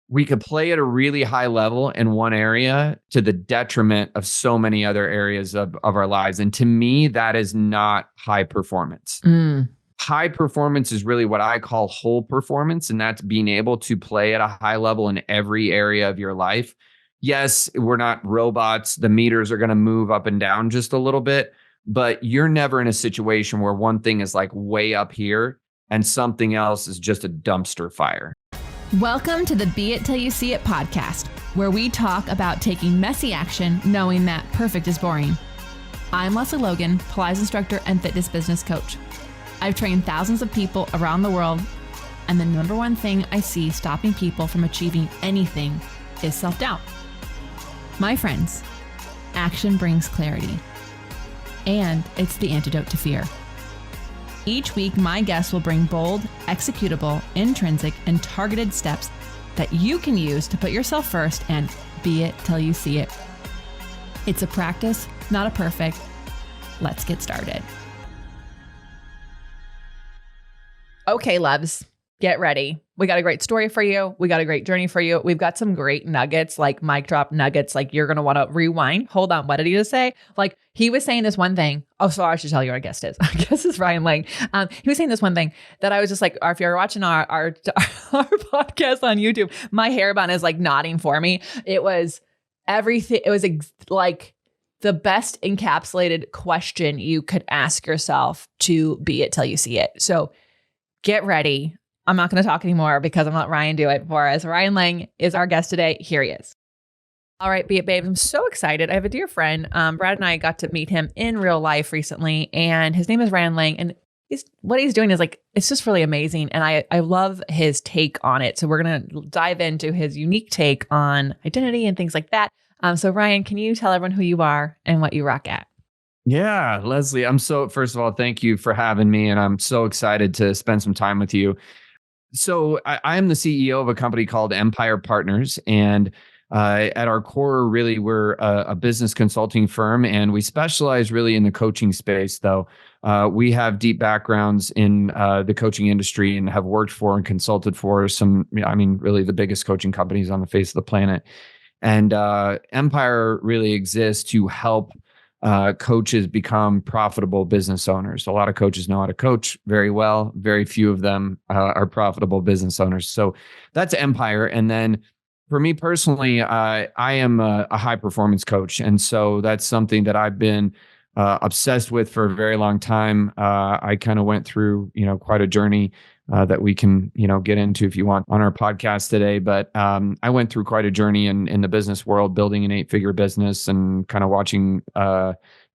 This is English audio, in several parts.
we could play at a really high level in one area to the detriment of so many other areas of our lives. And to me, that is not high performance. High performance is really what I call whole performance. And that's being able to play at a high level in every area of your life. Yes, we're not robots. The meters are going to move up and down just a little bit, but you're never in a situation where one thing is like way up here and something else is just a dumpster fire. Welcome to the Be It Till You See It podcast, where we talk about taking messy action, knowing that perfect is boring. I'm Lesley Logan, Pilates instructor and fitness business coach. I've trained thousands of people around the world, and the number one thing I see stopping people from achieving anything is self-doubt. My friends, action brings clarity, and it's the antidote to fear. Each week, my guests will bring bold, executable, intrinsic, and targeted steps that you can use to put yourself first and be it till you see it. It's a practice, not a perfect. Let's get started. Okay, loves, get ready. We got a great story for you. We got a great journey for you. We've got some great nuggets, like mic drop nuggets. Like you're going to want to rewind. Hold on. What did he just say? Like he was saying this one thing. Oh, so I should tell you our guest is. Our guest is Ryan Lang. He was saying this one thing that I was just like, if you're watching our podcast on YouTube, my hair bun is like nodding for me. It was everything. It was like the best encapsulated question you could ask yourself to be it till you see it. So get ready. I'm not going to talk anymore because I'm going to let Ryan do it for us. Ryan Lang is our guest today. Here he is. All right, Be It Babes. I'm so excited. I have a dear friend. Brad and I got to meet him in real life recently, and his name is Ryan Lang. And what he's doing is like, it's just really amazing. And I love his take on it. So we're going to dive into his unique take on identity and things like that. So Ryan, can you tell everyone who you are and what you rock at? Yeah, Lesley, first of all, thank you for having me. And I'm so excited to spend some time with you. So I am the CEO of a company called Empire Partners. And at our core, really, we're a business consulting firm, and we specialize really in the coaching space, though. We have deep backgrounds in the coaching industry and have worked for and consulted for really the biggest coaching companies on the face of the planet. And Empire really exists to help coaches become profitable business owners. A lot of coaches know how to coach very well. Very few of them are profitable business owners. So that's Empire. And then for me personally, I am a high performance coach. And so that's something that I've been obsessed with for a very long time. I kind of went through, quite a journey that we can, get into if you want on our podcast today. But I went through quite a journey in the business world, building an 8-figure business and kind of watching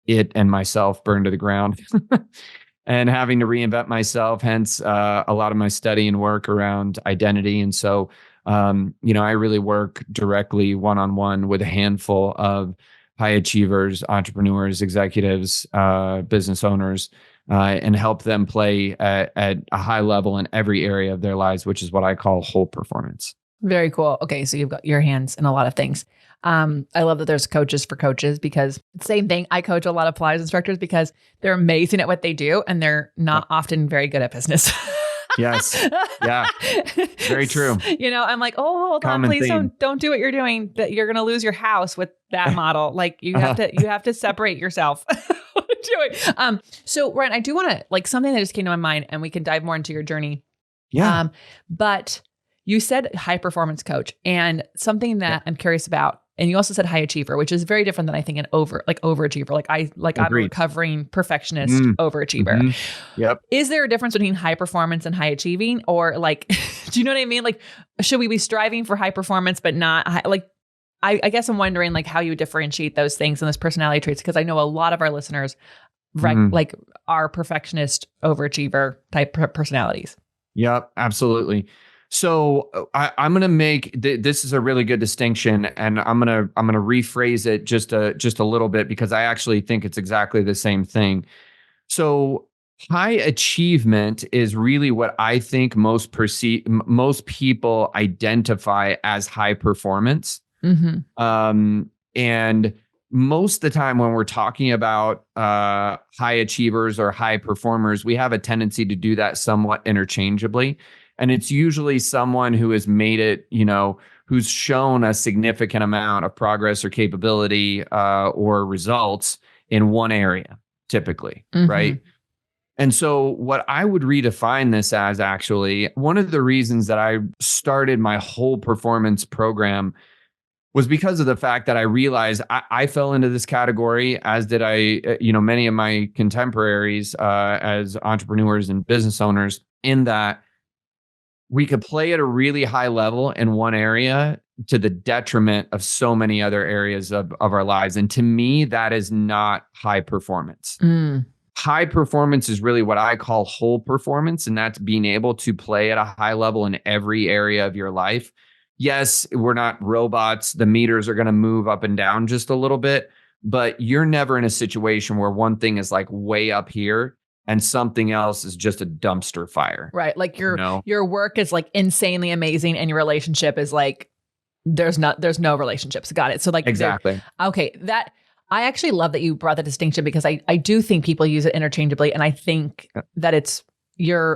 it and myself burn to the ground and having to reinvent myself. Hence, a lot of my study and work around identity. And so, I really work directly one-on-one with a handful of high achievers, entrepreneurs, executives, business owners, and help them play at a high level in every area of their lives, which is what I call whole performance. Very cool. Okay. So you've got your hands in a lot of things. I love that there's coaches for coaches because same thing. I coach a lot of Pilates instructors because they're amazing at what they do and they're not often very good at business. Yes. Yeah. Very true. I'm like, oh, hold on, please don't do what you're doing. That you're going to lose your house with that model. Like you have to separate yourself. So Ryan, I do want to something that just came to my mind and we can dive more into your journey. Yeah. But you said high performance coach and something that I'm curious about. And you also said high achiever, which is very different than I think an overachiever. I'm a recovering perfectionist overachiever. Mm-hmm. Yep. Is there a difference between high performance and high achieving, or do you know what I mean? Should we be striving for high performance but not high? I guess I'm wondering how you differentiate those things and those personality traits because I know a lot of our listeners are perfectionist overachiever type personalities. Yep, absolutely. So I'm going to make this is a really good distinction, and I'm going to rephrase it just a little bit because I actually think it's exactly the same thing. So high achievement is really what I think most people identify as high performance. Mm-hmm. And most of the time when we're talking about high achievers or high performers, we have a tendency to do that somewhat interchangeably. And it's usually someone who has made it, who's shown a significant amount of progress or capability or results in one area, typically, right? And so what I would redefine this as, actually, one of the reasons that I started my whole performance program was because of the fact that I realized I fell into this category, as did many of my contemporaries as entrepreneurs and business owners, in that we could play at a really high level in one area to the detriment of so many other areas of our lives. And to me, that is not high performance. High performance is really what I call whole performance. And that's being able to play at a high level in every area of your life. Yes, we're not robots. The meters are going to move up and down just a little bit, but you're never in a situation where one thing is like way up here and something else is just a dumpster fire. Right. Like your work is like insanely amazing and your relationship is like, there's no relationships. Got it. So like, exactly. Okay. I actually love that you brought the distinction, because I do think people use it interchangeably. And I think that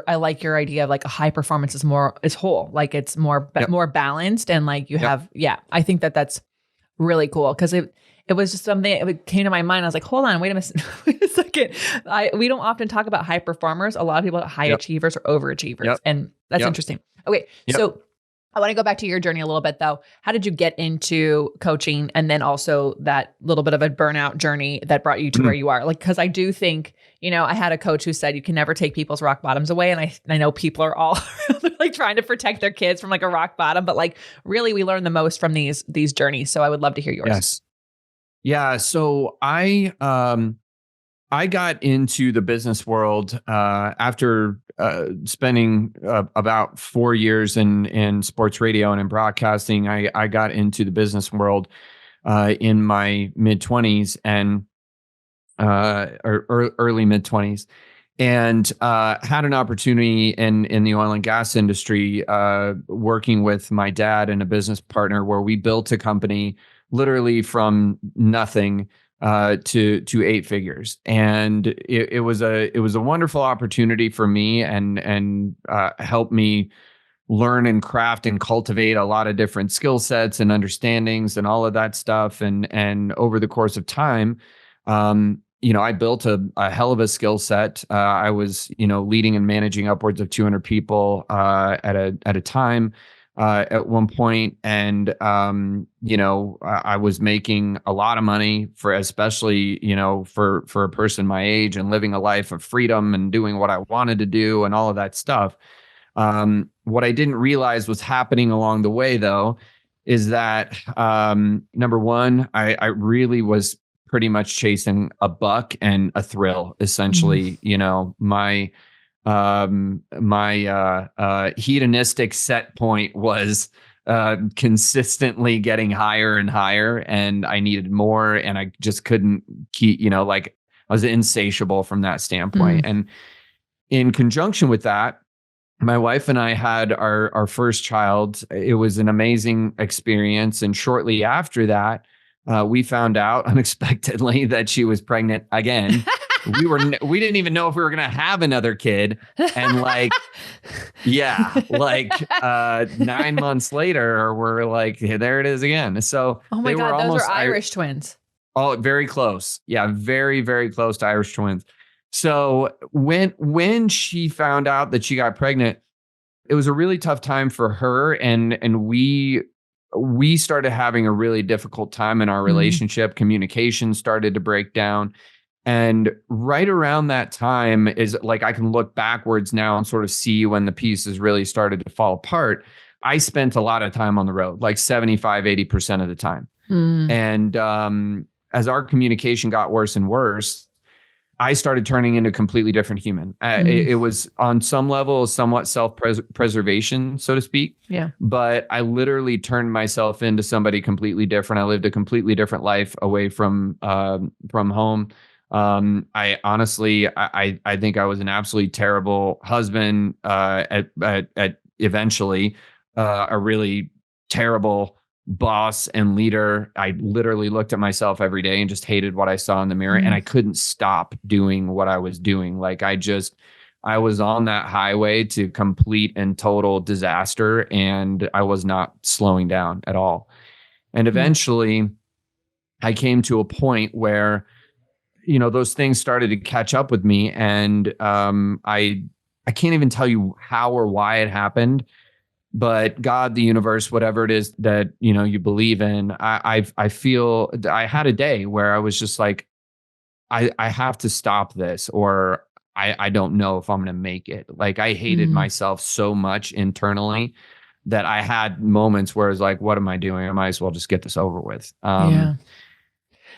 I like your idea of like a high performance is whole, like it's more balanced, and like you have, I think that's really cool, because it was just something, it came to my mind. I was like, hold on, wait a second. We don't often talk about high performers. A lot of people are high achievers or overachievers. And that's interesting. Okay. So I want to go back to your journey a little bit, though. How did you get into coaching, and then also that little bit of a burnout journey that brought you to where you are? Like, because I do think, I had a coach who said you can never take people's rock bottoms away. And I know people are all like trying to protect their kids from like a rock bottom, but like really we learn the most from these journeys. So I would love to hear yours. Yes. Yeah. So I got into the business world after spending about 4 years in sports radio and in broadcasting. I got into the business world in my mid-20s or early mid-20s, and had an opportunity in the oil and gas industry, working with my dad and a business partner, where we built a company literally from nothing to 8 figures. And it was a wonderful opportunity for me, and helped me learn and craft and cultivate a lot of different skill sets and understandings and all of that stuff. And over the course of time, I built a hell of a skill set. I was, leading and managing upwards of 200 people at a time. At one point, and I was making a lot of money, especially for a person my age, and living a life of freedom and doing what I wanted to do and all of that stuff. What I didn't realize was happening along the way, though, is that number one, I really was pretty much chasing a buck and a thrill, essentially. My hedonistic set point was consistently getting higher and higher, and I needed more, and I just couldn't keep, I was insatiable from that standpoint. And in conjunction with that, my wife and I had our first child. It was an amazing experience. And shortly after that, we found out unexpectedly that she was pregnant again. We didn't even know if we were going to have another kid. And 9 months later, we're like, hey, there it is again. So oh my God, those are Irish twins. Oh, very close. Yeah. Very, very close to Irish twins. So when she found out that she got pregnant, it was a really tough time for her. And we started having a really difficult time in our relationship. Communication started to break down. And right around that time is like, I can look backwards now and sort of see when the pieces really started to fall apart. I spent a lot of time on the road, like 75-80% of the time. And as our communication got worse and worse, I started turning into a completely different human. It was on some level somewhat self-preservation, so to speak. Yeah. But I literally turned myself into somebody completely different. I lived a completely different life away from home. I honestly, I think I was an absolutely terrible husband, at eventually, a really terrible boss and leader. I literally looked at myself every day and just hated what I saw in the mirror, and I couldn't stop doing what I was doing. Like I was on that highway to complete and total disaster, and I was not slowing down at all. And Mm. eventually I came to a point where, those things started to catch up with me. And I can't even tell you how or why it happened, but God, the universe, whatever it is that, you believe in, I feel I had a day where I was just like, I have to stop this, or I don't know if I'm going to make it. Like, I hated Mm. myself so much internally that I had moments where I was like, what am I doing? I might as well just get this over with. Yeah.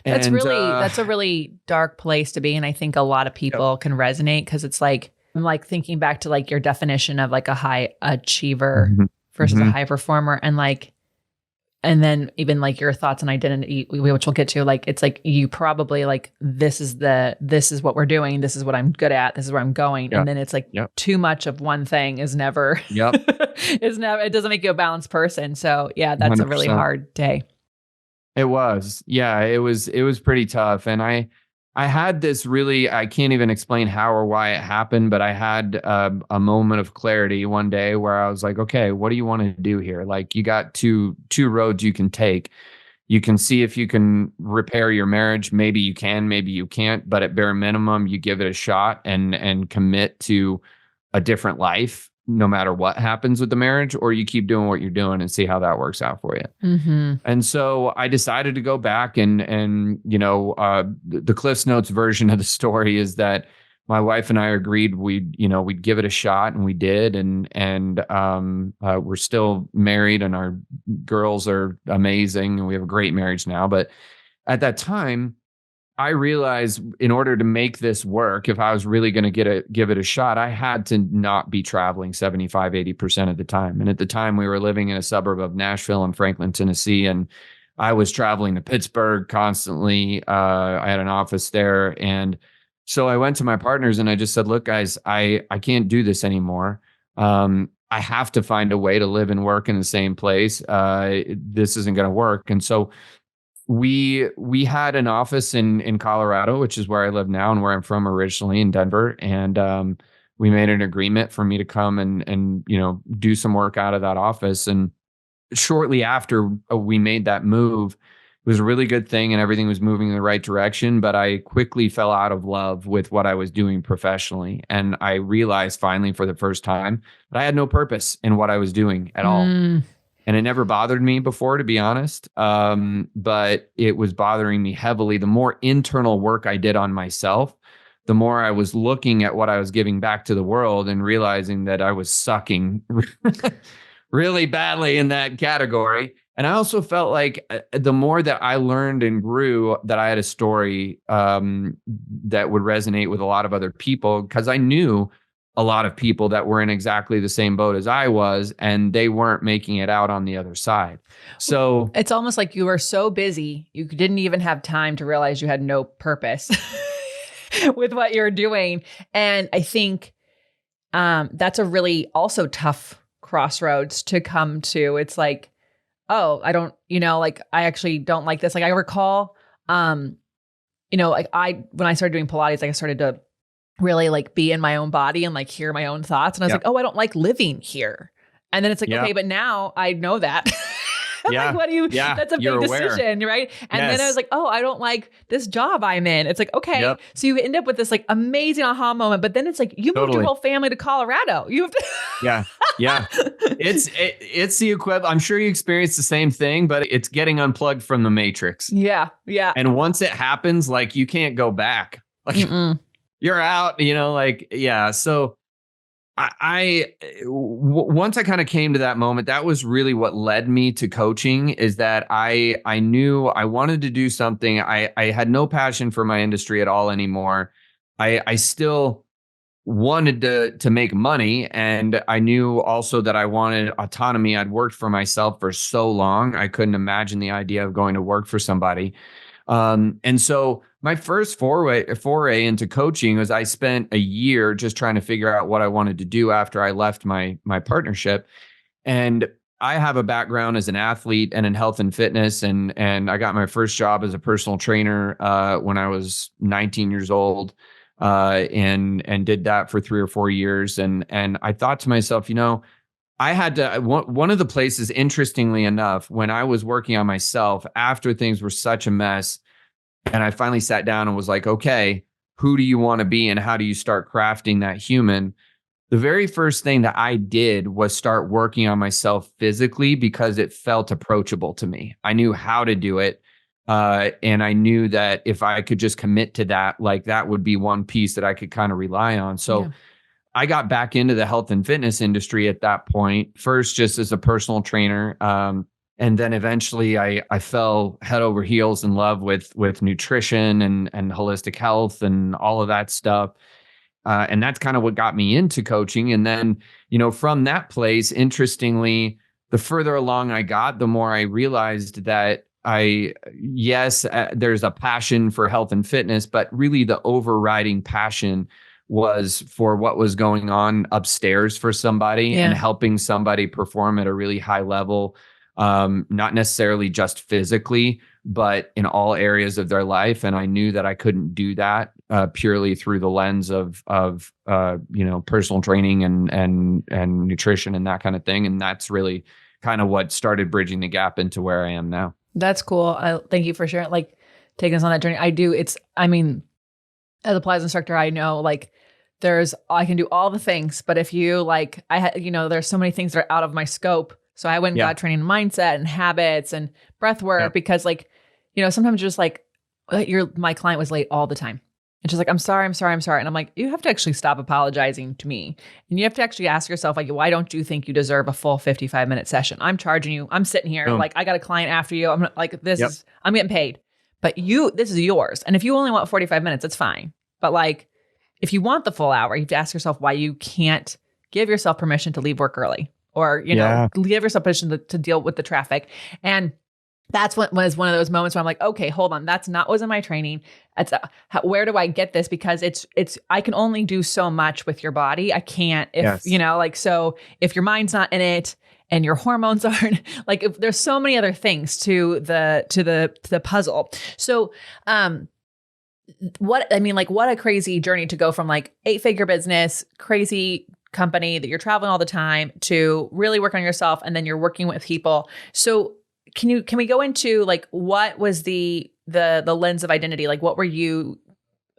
And That's a really dark place to be. And I think a lot of Yep. people can resonate because it's like, I'm like thinking back to like your definition of like a high achiever Mhm. versus a Mhm. high performer. And like, and then even like your thoughts on identity, which we'll get to, like, it's like, you probably like, this is what we're doing. This is what I'm good at. This is where I'm going. Yep. And then it's like Yep. too much of one thing is never, Yep. it doesn't make you a balanced person. So yeah, that's a really 100%. hard day. It was. Yeah, it was pretty tough. And I had this really, I can't even explain how or why it happened, but I had a moment of clarity one day where I was like, okay, what do you want to do here? Like, you got two roads you can take. You can see if you can repair your marriage. Maybe you can, maybe you can't, but at bare minimum, you give it a shot and commit to a different life no matter what happens with the marriage, or you keep doing what you're doing and see how that works out for you. Mm-hmm. And so I decided to go back and the Cliff's Notes version of the story is that my wife and I agreed we'd give it a shot, and we did, and we're still married, and our girls are amazing, and we have a great marriage now. But at that time, I realized in order to make this work, if I was really going to give it a shot, I had to not be traveling 75-80% of the time. And at the time, we were living in a suburb of Nashville in Franklin, Tennessee, and I was traveling to Pittsburgh constantly. I had an office there. And so I went to my partners and I just said, look, guys, I can't do this anymore. I have to find a way to live and work in the same place. This isn't going to work. And so we had an office in Colorado, which is where I live now and where I'm from originally, in Denver. And we made an agreement for me to come and do some work out of that office. And shortly after we made that move, it was a really good thing and everything was moving in the right direction. But I quickly fell out of love with what I was doing professionally. And I realized finally for the first time that I had no purpose in what I was doing at all. Mm. And it never bothered me before, to be honest. But it was bothering me heavily. The more internal work I did on myself, the more I was looking at what I was giving back to the world and realizing that I was sucking really badly in that category. And I also felt like the more that I learned and grew, that I had a story that would resonate with a lot of other people, because I knew a lot of people that were in exactly the same boat as I was, and they weren't making it out on the other side. So It's almost like you were so busy, you didn't even have time to realize you had no purpose with what you're doing. And I think that's a really also tough crossroads to come to. It's like, oh, I don't, like, I actually don't like this. Like, I recall, when I started doing Pilates, like, I started to really like be in my own body and like hear my own thoughts. And I was like, oh, I don't like living here. And then it's like, okay, but now I know that. Like, what do you, that's a big decision, right? And then I was like, oh, I don't like this job I'm in. It's like, okay. So you end up with this like amazing aha moment, but then it's like, you moved your whole family to Colorado. You have to Yeah. It's the equivalent. I'm sure you experienced the same thing, but it's getting unplugged from the matrix. Yeah. And once it happens, like, you can't go back. Like, you're out, So once I kind of came to that moment, that was really what led me to coaching, is that I knew I wanted to do something. I had no passion for my industry at all anymore. I still wanted to make money. And I knew also that I wanted autonomy. I'd worked for myself for so long. I couldn't imagine the idea of going to work for somebody. And so my first foray into coaching was I spent a year just trying to figure out what I wanted to do after I left my partnership. And I have a background as an athlete and in health and fitness. And I got my first job as a personal trainer when I was 19 years old. and did that for 3 or 4 years. And I thought to myself, I had to, one of the places, interestingly enough, when I was working on myself after things were such a mess, and I finally sat down and was like, okay, who do you want to be and how do you start crafting that human? The very first thing that I did was start working on myself physically because it felt approachable to me. I knew how to do it. And I knew that if I could just commit to that, like that would be one piece that I could kind of rely on. So I got back into the health and fitness industry at that point, first just as a personal trainer. And then eventually I fell head over heels in love with nutrition and holistic health and all of that stuff. And that's kind of what got me into coaching. And then, from that place, interestingly, the further along I got, the more I realized that there's a passion for health and fitness, but really the overriding passion was for what was going on upstairs for somebody and helping somebody perform at a really high level, not necessarily just physically, but in all areas of their life. And I knew that I couldn't do that purely through the lens of personal training and nutrition and that kind of thing. And that's really kind of what started bridging the gap into where I am now. That's cool. Thank you for sharing, taking us on that journey. As a Pilates instructor, I know I can do all the things, but if you there's so many things that are out of my scope. So I went and got training in mindset and habits and breath work because sometimes just my client was late all the time. And she's like, I'm sorry. And I'm like, you have to actually stop apologizing to me. And you have to actually ask yourself, why don't you think you deserve a full 55-minute session? I'm charging you. I'm sitting here. I got a client after you. I'm I'm getting paid, but this is yours. And if you only want 45 minutes, it's fine. But if you want the full hour, you have to ask yourself why you can't give yourself permission to leave work early or, give yourself permission to deal with the traffic. And that's what was one of those moments where I'm like, okay, hold on. That's not what was in my training. Where do I get this? Because I can only do so much with your body. I can't, so if your mind's not in it and your hormones aren't if there's so many other things to the puzzle. So, what a crazy journey to go from 8-figure business, crazy company that you're traveling all the time to really work on yourself. And then you're working with people. So can we go into what was the lens of identity?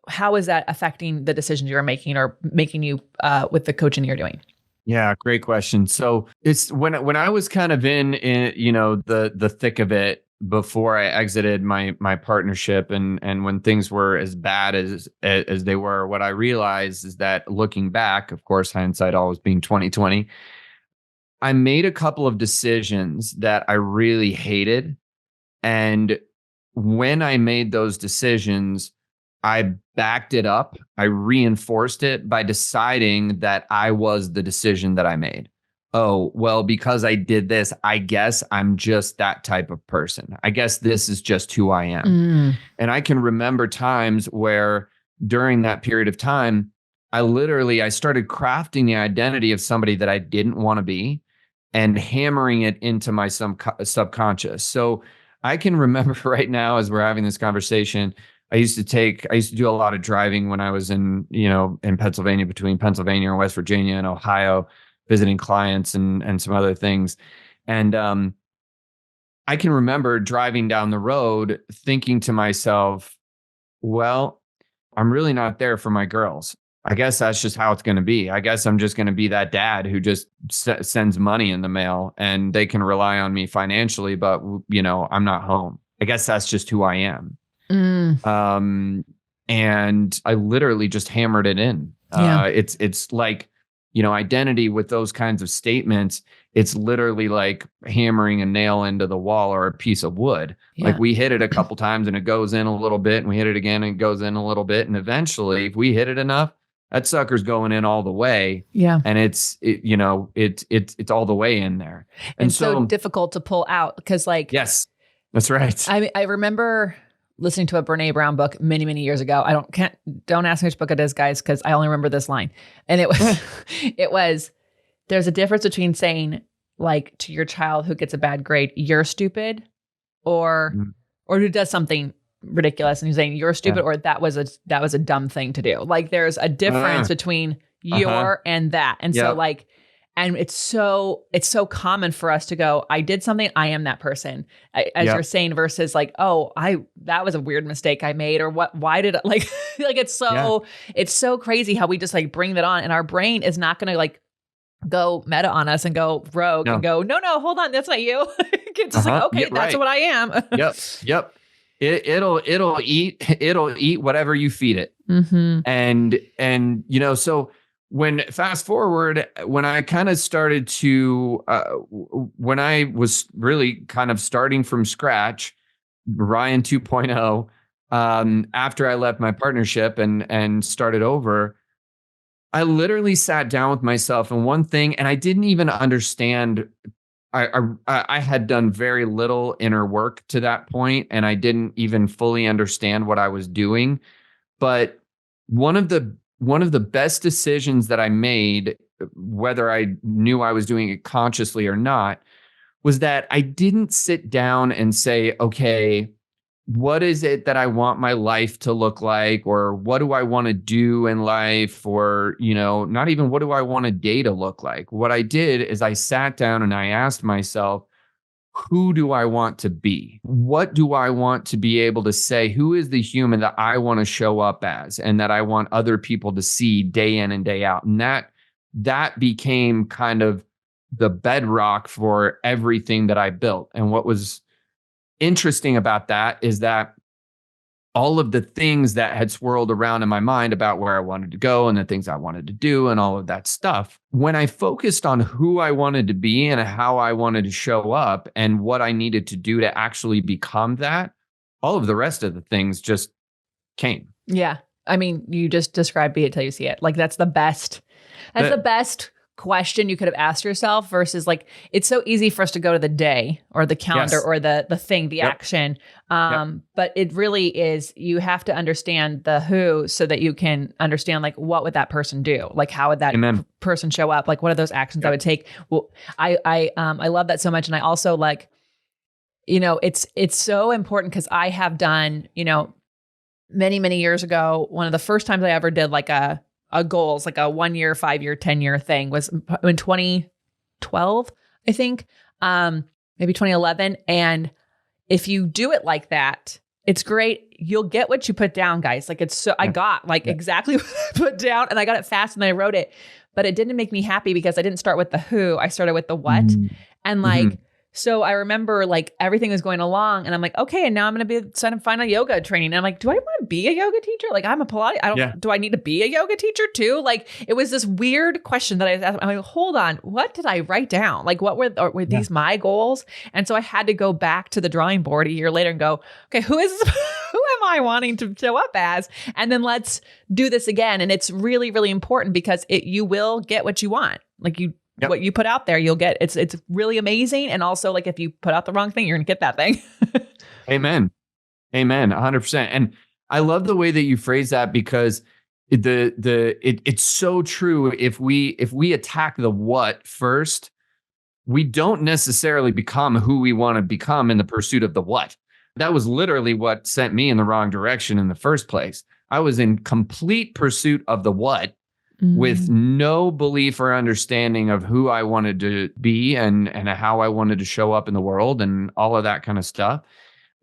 How is that affecting the decisions you're making or making you with the coaching you're doing? Yeah, great question. So it's when I was kind of in the thick of it before I exited my partnership and when things were as bad as they were, what I realized is that looking back, of course, hindsight always being 2020, I made a couple of decisions that I really hated. And when I made those decisions, I backed it up. I reinforced it by deciding that I was the decision that I made. Oh, well, because I did this, I guess I'm just that type of person. I guess this is just who I am. And I can remember times where during that period of time, I started crafting the identity of somebody that I didn't want to be and hammering it into my subconscious. So I can remember right now as we're having this conversation, I used to do a lot of driving when I was in Pennsylvania, between Pennsylvania and West Virginia and Ohio, visiting clients and some other things. And I can remember driving down the road thinking to myself, well, I'm really not there for my girls. I guess that's just how it's going to be. I guess I'm just going to be that dad who just sends money in the mail and they can rely on me financially, but I'm not home. I guess that's just who I am. And I literally just hammered it in. It's like, identity with those kinds of statements, it's literally like hammering a nail into the wall or a piece of wood. We hit it a couple times and it goes in a little bit and we hit it again and it goes in a little bit. And eventually if we hit it enough, that sucker's going in all the way. Yeah. And it's all the way in there. And so difficult to pull out because yes, that's right. I remember listening to a Brene Brown book many, many years ago. Don't ask me which book it is, guys, because I only remember this line. And it was, there's a difference between saying to your child who gets a bad grade, you're stupid, or who does something ridiculous and you're saying you're stupid, Yeah. or that was a dumb thing to do. Like there's a difference between your and that. And so Yep. like, and it's so common for us to go, I did something, I am that person, as Yep. you're saying, versus like, oh, that was a weird mistake I made, or why did I like, like it's so crazy how we just like bring that on, and our brain is not going to like go meta on us and go rogue and go, no, hold on, that's not you. It's just like, okay, that's what I am. Yep. It'll eat whatever you feed it. Mm-hmm. And so when fast forward, when I kind of started to, when I was really kind of starting from scratch, Ryan 2.0, after I left my partnership and started over, I literally sat down with myself, and one thing, and I didn't even understand. I had done very little inner work to that point, and I didn't even fully understand what I was doing. But one of the best decisions that I made, whether I knew I was doing it consciously or not, was that I didn't sit down and say, okay, what is it that I want my life to look like? Or what do I want to do in life? Or, not even what do I want a day to look like? What I did is I sat down and I asked myself, who do I want to be? What do I want to be able to say? Who is the human that I want to show up as and that I want other people to see day in and day out? And that became kind of the bedrock for everything that I built. And what was interesting about that is that all of the things that had swirled around in my mind about where I wanted to go and the things I wanted to do and all of that stuff, when I focused on who I wanted to be and how I wanted to show up and what I needed to do to actually become that, all of the rest of the things just came. Yeah. I mean, you just described be it till you see it. Like that's the best question you could have asked yourself, versus like, it's so easy for us to go to the day or the calendar or the thing, the action. But it really is, you have to understand the who so that you can understand like, what would that person do? Like, how would that person show up? Like, what are those actions I would take? Well, I love that so much. And I also like, it's so important because I have done, many, many years ago, one of the first times I ever did like a goals, like a 1 year, 5 year, 10-year thing was in 2012, I think, maybe 2011. And if you do it like that, it's great. You'll get what you put down, guys. Like I got like exactly what I put down, and I got it fast and I wrote it, but it didn't make me happy because I didn't start with the who, I started with the what. And like, so I remember like everything was going along and I'm like, okay, and now I'm going to be trying to find a yoga training. And I'm like, do I want to be a yoga teacher? Like I'm a Pilates. Do I need to be a yoga teacher too? Like it was this weird question that I was asking. I'm like, hold on, what did I write down? Like what were these my goals? And so I had to go back to the drawing board a year later and go, okay, who am I wanting to show up as? And then let's do this again. And it's really, really important because you will get what you want. Like what you put out there, you'll get. It's really amazing. And also like if you put out the wrong thing, you're going to get that thing. Amen. 100%. And I love the way that you phrase that because it's so true. If we attack the what first, we don't necessarily become who we want to become in the pursuit of the what. That was literally what sent me in the wrong direction in the first place. I was in complete pursuit of the what, with no belief or understanding of who I wanted to be and how I wanted to show up in the world and all of that kind of stuff.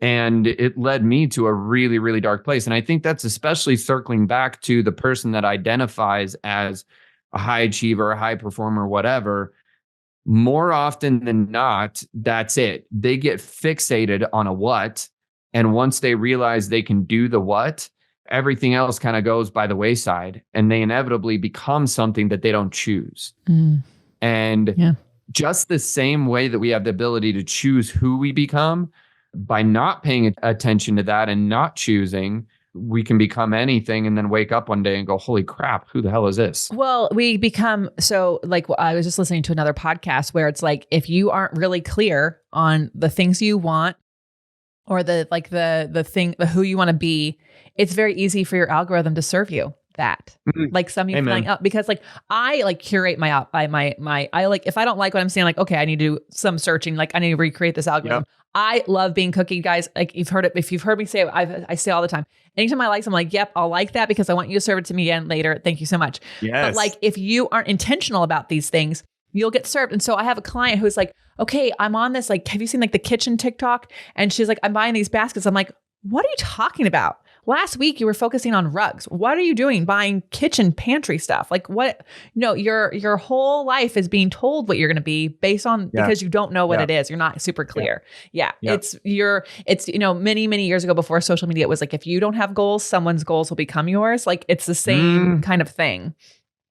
And it led me to a really, really dark place. And I think that's especially circling back to the person that identifies as a high achiever, a high performer, whatever. More often than not, that's it. They get fixated on a what. And once they realize they can do the what, everything else kind of goes by the wayside and they inevitably become something that they don't choose. And just the same way that we have the ability to choose who we become, by not paying attention to that and not choosing, we can become anything and then wake up one day and go, holy crap, who the hell is this? Well, we become so like, I was just listening to another podcast where it's like, if you aren't really clear on the things you want or the thing, who you want to be, it's very easy for your algorithm to serve you. that. Mhm. Like some you flying Amen. up because like I like curate my out by my I like if I don't like what I'm seeing, like, okay, I need to do some searching, like I need to recreate this algorithm. Yep. I love being cookie, guys. Like you've heard it. If you've heard me say it, I say all the time. Anytime I like something, I'm like, yep, I'll like that because I want you to serve it to me again later. Thank you so much. But Yes. like if you aren't intentional about these things, you'll get served. And so I have a client who's like, okay, I'm on this, like, have you seen like the kitchen TikTok? And she's like, I'm buying these baskets. I'm like, what are you talking about? Last week you were focusing on rugs. What are you doing buying kitchen pantry stuff? Like what? No, your whole life is being told what you're going to be based on Yeah. because you don't know what Yeah. it is. You're not super clear. Yeah. Yeah. It's many years ago before social media, it was like, if you don't have goals, someone's goals will become yours. Like it's the same kind of thing.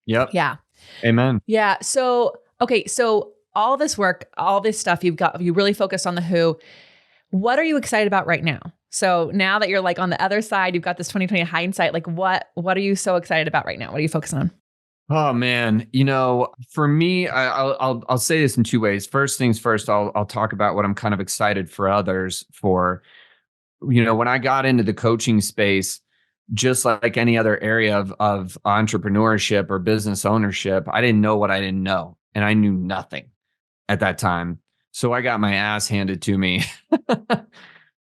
Yep. Yeah. Amen. Yeah. So, okay. So all this work, all this stuff you really focused on the who. What are you excited about right now? So now that you're like on the other side, you've got this 2020 hindsight, like what are you so excited about right now? What are you focusing on? Oh man, for me, I'll say this in two ways. First things first, I'll talk about what I'm kind of excited for others for. When I got into the coaching space, just like any other area of entrepreneurship or business ownership, I didn't know what I didn't know, and I knew nothing at that time. So I got my ass handed to me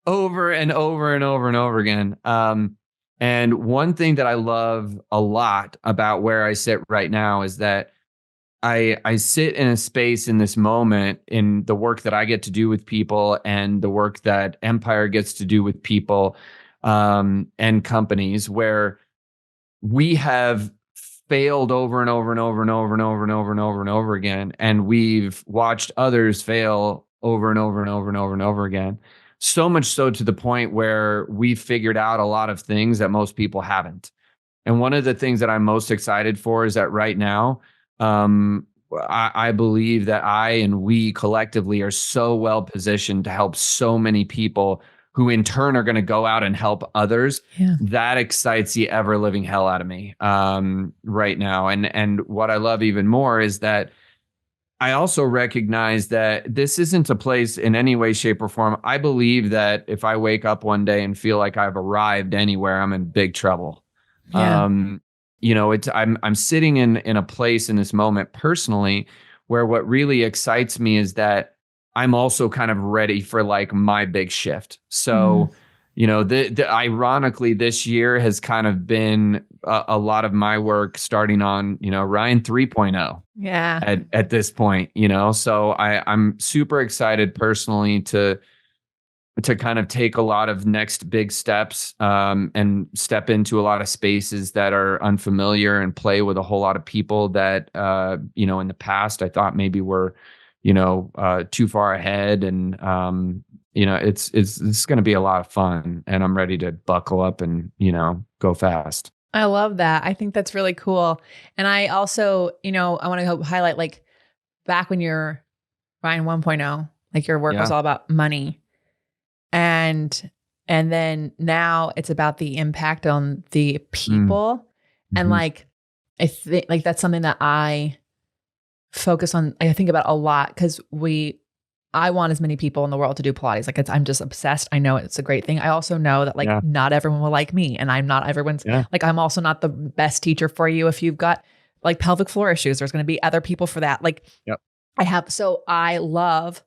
over and over and over and over again. And one thing that I love a lot about where I sit right now is that I sit in a space in this moment in the work that I get to do with people and the work that Empire gets to do with people and companies where we have failed over and over and over and over and over and over and over and over again. And we've watched others fail over and over and over and over and over again. So much so to the point where we've figured out a lot of things that most people haven't. And one of the things that I'm most excited for is that right now, I believe that I and we collectively are so well positioned to help so many people who in turn are going to go out and help others. Yeah. That excites the ever living hell out of me right now. And what I love even more is that I also recognize that this isn't a place in any way, shape, or form. I believe that if I wake up one day and feel like I've arrived anywhere, I'm in big trouble. Yeah. I'm sitting in a place in this moment personally where what really excites me is that I'm also kind of ready for like my big shift. So, ironically, this year has kind of been a lot of my work starting on, Ryan 3.0 Yeah. at this point, so I'm super excited personally to kind of take a lot of next big steps and step into a lot of spaces that are unfamiliar and play with a whole lot of people that, in the past I thought maybe were, too far ahead. And, it's going to be a lot of fun and I'm ready to buckle up and, go fast. I love that. I think that's really cool. And I also, I want to highlight like back when you're Ryan 1.0, like your work was all about money. And then now it's about the impact on the people. Mm-hmm. And like, I think like that's something that I focus on. I think about a lot because I want as many people in the world to do Pilates. Like I'm just obsessed. I know it's a great thing. I also know that like not everyone will like me and I'm not everyone's like, I'm also not the best teacher for you. If you've got like pelvic floor issues, there's going to be other people for that. Like I love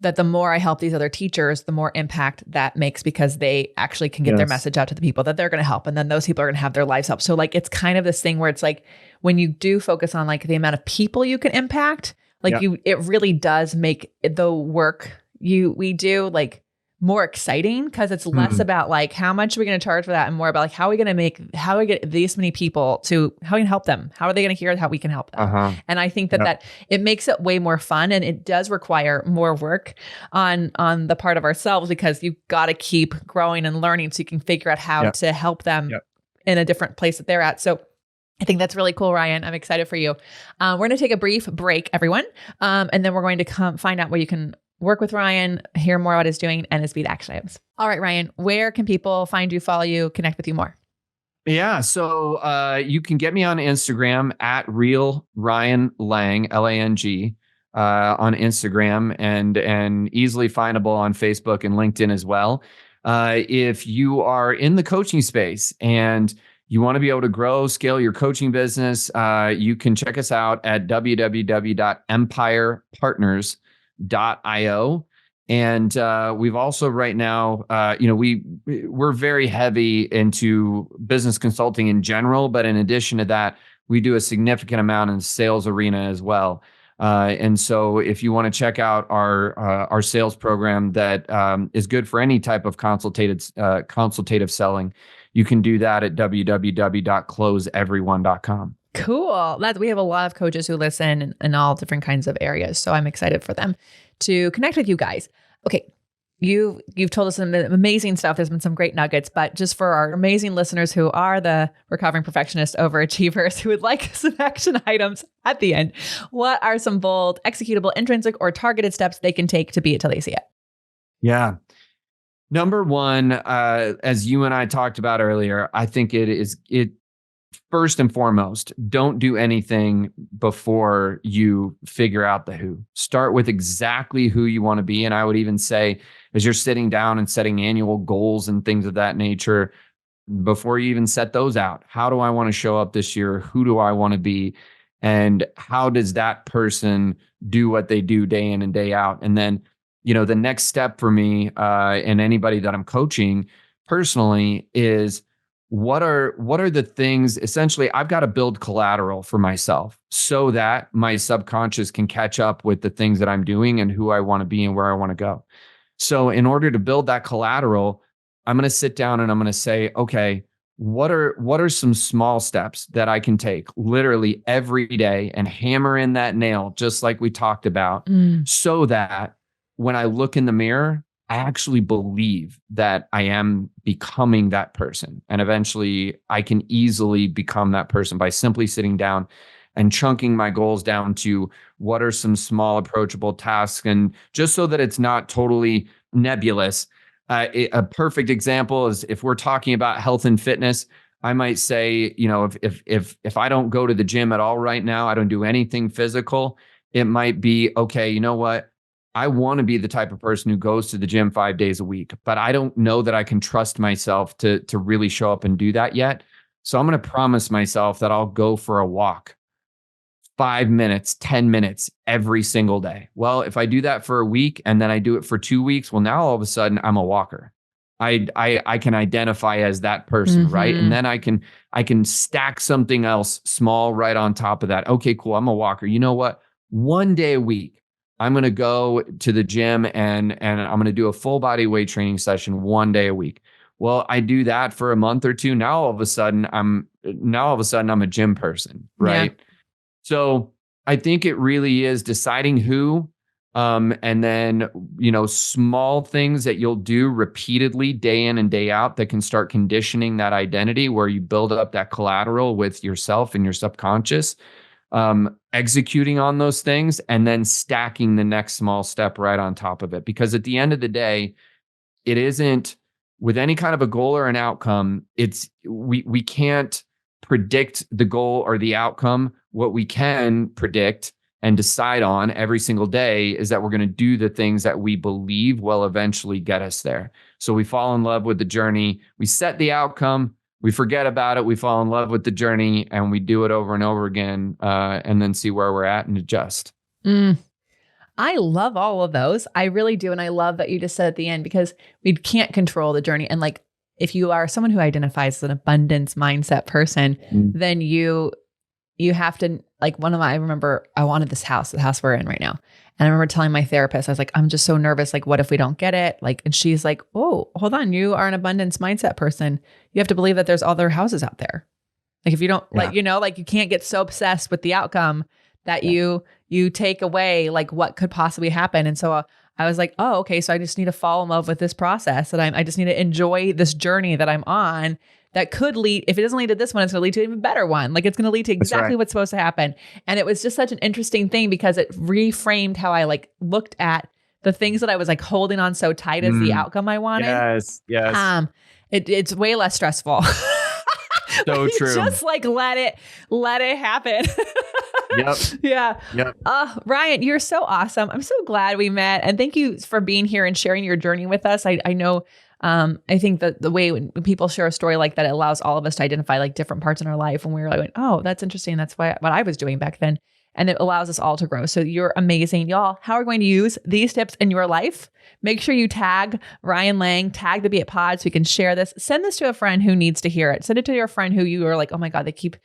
that the more I help these other teachers, the more impact that makes because they actually can get their message out to the people that they're going to help. And then those people are going to have their lives help. So like, it's kind of this thing where it's like, when you do focus on like the amount of people you can impact, like it really does make the work we do like more exciting because it's less about like, how much are we going to charge for that? And more about like, how are we get these many people to, how we can help them? How are they going to hear how we can help them? And I think that it makes it way more fun and it does require more work on the part of ourselves because you've got to keep growing and learning so you can figure out how to help them in a different place that they're at. So I think that's really cool, Ryan. I'm excited for you. We're going to take a brief break, everyone. And then we're going to come find out where you can work with Ryan, hear more about what he's doing and his beit action items. All right, Ryan, where can people find you, follow you, connect with you more? Yeah. So you can get me on Instagram at Real Ryan Lang, Lang, on Instagram and easily findable on Facebook and LinkedIn as well. If you are in the coaching space and you want to be able to grow, scale your coaching business, you can check us out at www.empirepartners.io. And we've also right now, we're very heavy into business consulting in general, but in addition to that, we do a significant amount in the sales arena as well. And so if you want to check out our sales program that is good for any type of consultative selling, you can do that at www.closeeveryone.com. Cool. We have a lot of coaches who listen in all different kinds of areas. So I'm excited for them to connect with you guys. Okay. You've told us some amazing stuff. There's been some great nuggets, but just for our amazing listeners who are the recovering perfectionist overachievers who would like some action items at the end, what are some bold, executable, intrinsic, or targeted steps they can take to be it till they see it? Yeah. Number one, as you and I talked about earlier, I think it first and foremost, don't do anything before you figure out the who. Start with exactly who you want to be. And I would even say, as you're sitting down and setting annual goals and things of that nature, before you even set those out, how do I want to show up this year? Who do I want to be? And how does that person do what they do day in and day out? And then, the next step for me and anybody that I'm coaching personally is, what are the things? Essentially, I've got to build collateral for myself so that my subconscious can catch up with the things that I'm doing and who I want to be and where I want to go. So in order to build that collateral, I'm going to sit down and I'm going to say, okay, what are some small steps that I can take literally every day and hammer in that nail, just like we talked about, so that when I look in the mirror, I actually believe that I am becoming that person. And eventually I can easily become that person by simply sitting down and chunking my goals down to what are some small approachable tasks. And just so that it's not totally nebulous, a perfect example is if we're talking about health and fitness, I might say, if I don't go to the gym at all right now, I don't do anything physical, it might be, okay, you know what? I want to be the type of person who goes to the gym 5 days a week, but I don't know that I can trust myself to really show up and do that yet. So I'm going to promise myself that I'll go for a walk 5 minutes, 10 minutes every single day. Well, if I do that for a week and then I do it for 2 weeks, well, now all of a sudden I'm a walker. I can identify as that person, right? And then I can stack something else small right on top of that. Okay, cool. I'm a walker. You know what? 1 day a week, I'm going to go to the gym and I'm going to do a full body weight training session 1 day a week. Well, I do that for a month or two. Now all of a sudden I'm a gym person, right? Yeah. So I think it really is deciding who, and then, small things that you'll do repeatedly day in and day out that can start conditioning that identity where you build up that collateral with yourself and your subconscious. Executing on those things and then stacking the next small step right on top of it. Because at the end of the day, it isn't with any kind of a goal or an outcome. We can't predict the goal or the outcome. What we can predict and decide on every single day is that we're going to do the things that we believe will eventually get us there. So we fall in love with the journey. We set the outcome. We forget about it. We fall in love with the journey and we do it over and over again, and then see where we're at and adjust. I love all of those. I really do. And I love that you just said at the end, because we can't control the journey. And like, if you are someone who identifies as an abundance mindset person, then you have to, like, I remember I wanted this house, the house we're in right now. And I remember telling my therapist, I was like, I'm just so nervous. Like, what if we don't get it? Like, and she's like, oh, hold on. You are an abundance mindset person. You have to believe that there's other houses out there. Like, if you don't, you can't get so obsessed with the outcome that you take away like what could possibly happen. And so I was like, oh, okay. So I just need to fall in love with this process, that I just need to enjoy this journey that I'm on. That could lead, if it doesn't lead to this one, it's going to lead to an even better one. Like, it's going to lead to exactly what's supposed to happen. And it was just such an interesting thing because it reframed how I like looked at the things that I was like holding on so tight as the outcome I wanted. Yes. It's way less stressful. So true. Just like let it happen. Yep. Yeah. Yep. Ryan, you're so awesome. I'm so glad we met. And thank you for being here and sharing your journey with us. I know I think that the way when people share a story like that, it allows all of us to identify like different parts in our life when we were like, oh, that's interesting. That's what I was doing back then. And it allows us all to grow. So you're amazing. Y'all, how are we going to use these tips in your life? Make sure you tag Ryan Lang, tag the Be It Pod so we can share this. Send this to a friend who needs to hear it. Send it to your friend who you are like, oh my God, they keep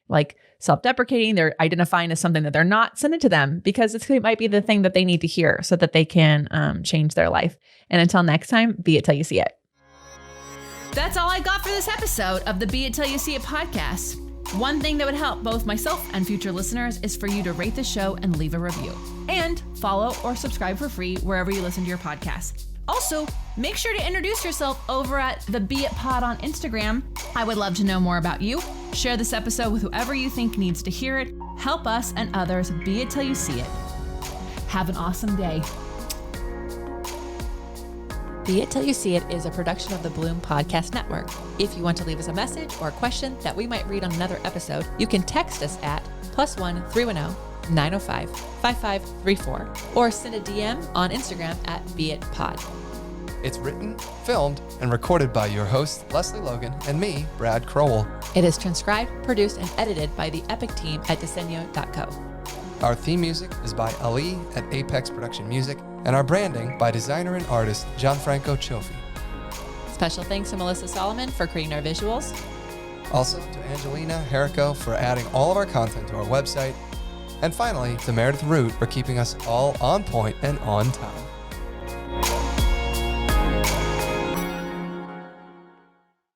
like self-deprecating. They're identifying as something that they're not. Send it to them because it might be the thing that they need to hear so that they can change their life. And until next time, be it till you see it. That's all I got for this episode of the Be It Till You See It podcast. One thing that would help both myself and future listeners is for you to rate the show and leave a review. And follow or subscribe for free wherever you listen to your podcast. Also, make sure to introduce yourself over at the Be It Pod on Instagram. I would love to know more about you. Share this episode with whoever you think needs to hear it. Help us and others be it till you see it. Have an awesome day. Be It Till You See It is a production of the Bloom Podcast Network. If you want to leave us a message or a question that we might read on another episode, you can text us at +1 310 905 5534 or send a DM on Instagram at BeItPod. It's written, filmed, and recorded by your host, Lesley Logan, and me, Brad Crowell. It is transcribed, produced, and edited by the Epic team at Diseño.co. Our theme music is by Ali at Apex Production Music, and our branding by designer and artist Gianfranco Cioffi. Special thanks to Melissa Solomon for creating our visuals. Also to Angelina Herrico for adding all of our content to our website. And finally, to Meredith Root for keeping us all on point and on time.